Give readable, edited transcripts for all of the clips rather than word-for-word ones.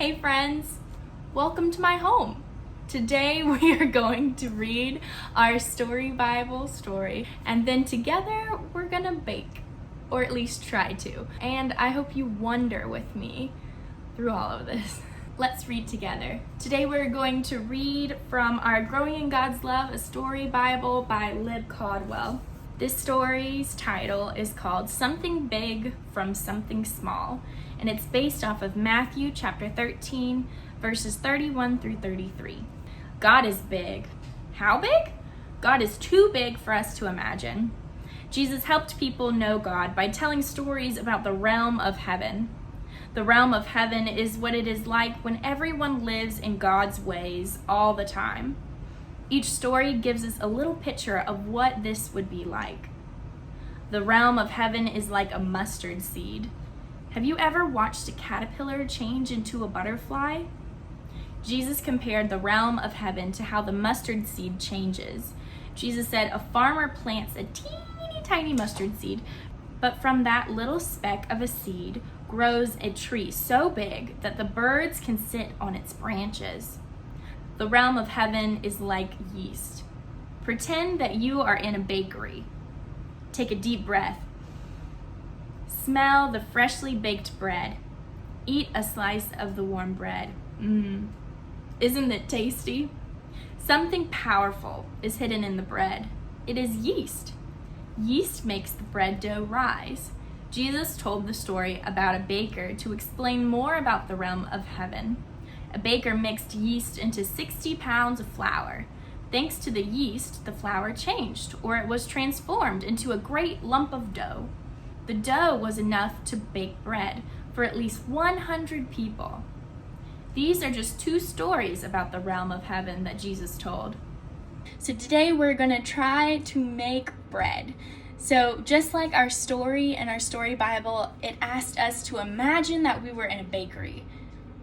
Hey friends, welcome to my home. Today we are going to read our story Bible story, and then together we're gonna bake, or at least try to. And I hope you wonder with me through all of this. Let's read together. Today we're going to read from our Growing in God's Love, a Story Bible by Lib Caldwell. This story's title is called Something Big from Something Small, and it's based off of Matthew chapter 13, verses 31 through 33. God is big. How big? God is too big for us to imagine. Jesus helped people know God by telling stories about the realm of heaven. The realm of heaven is what it is like when everyone lives in God's ways all the time. Each story gives us a little picture of what this would be like. The realm of heaven is like a mustard seed. Have you ever watched a caterpillar change into a butterfly? Jesus compared the realm of heaven to how the mustard seed changes. Jesus said a farmer plants a teeny tiny mustard seed, but from that little speck of a seed grows a tree so big that the birds can sit on its branches. The realm of heaven is like yeast. Pretend that you are in a bakery. Take a deep breath. Smell the freshly baked bread. Eat a slice of the warm bread. Isn't it tasty? Something powerful is hidden in the bread. It is yeast. Yeast makes the bread dough rise. Jesus told the story about a baker to explain more about the realm of heaven. A baker mixed yeast into 60 pounds of flour. Thanks to the yeast, the flour changed, or it was transformed into a great lump of dough. The dough was enough to bake bread for at least 100 people. These are just two stories about the realm of heaven that Jesus told. So today we're going to try to make bread. So just like our story and our story Bible, it asked us to imagine that we were in a bakery.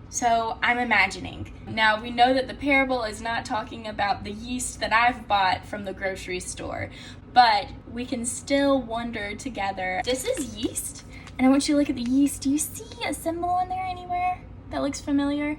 So I'm imagining. Now we know that the parable is not talking about the yeast that I've bought from the grocery store, but we can still wonder together. This is yeast, and I want you to look at the yeast. Do you see a symbol in there anywhere that looks familiar?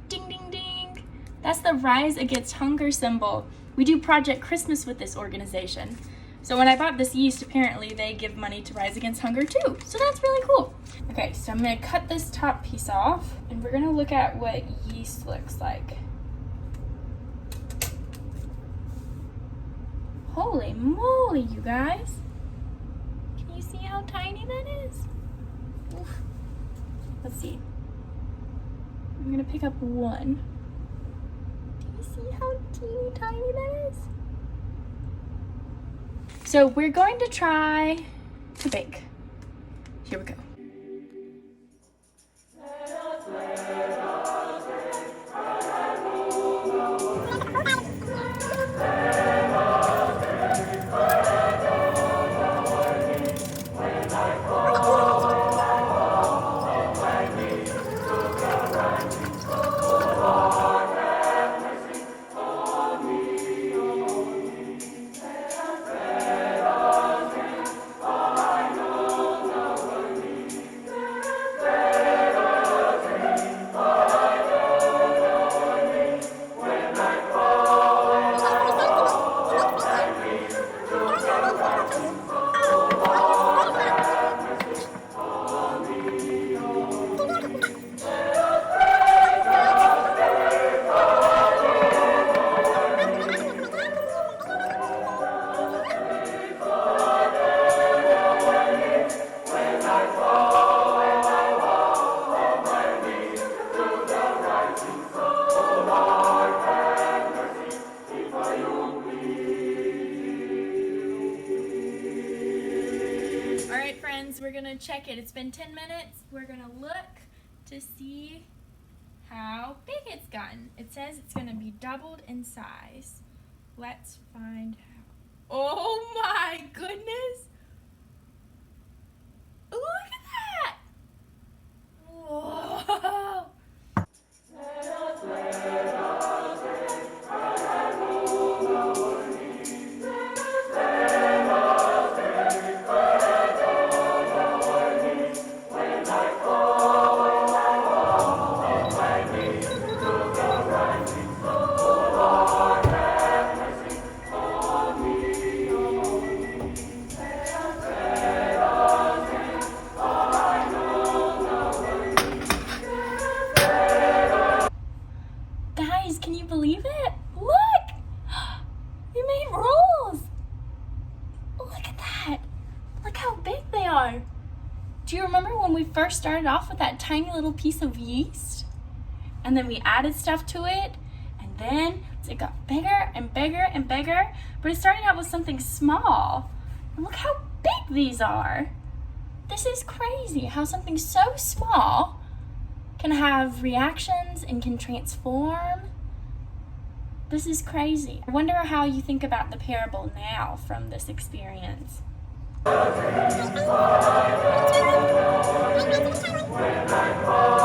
Ding, ding, ding. That's the Rise Against Hunger symbol. We do Project Christmas with this organization. So when I bought this yeast, apparently they give money to Rise Against Hunger too. So that's really cool. Okay, so I'm gonna cut this top piece off and we're gonna look at what yeast looks like. Holy moly, you guys. Can you see how tiny that is? Oof. Let's see. I'm gonna pick up one. Do you see how teeny tiny that is? So we're going to try to bake. Here we go. We're gonna check it. It's been 10 minutes. We're gonna look to see how big it's gotten. It says it's gonna be doubled in size. Let's find out. Oh my goodness! Look at that! Whoa! first started off with that tiny little piece of yeast, and then we added stuff to it, and then it got bigger and bigger and bigger, but it started out with something small. And look how big these are. This is crazy how something so small can have reactions and can transform. This is crazy. I wonder how you think about the parable now from this experience. When I fall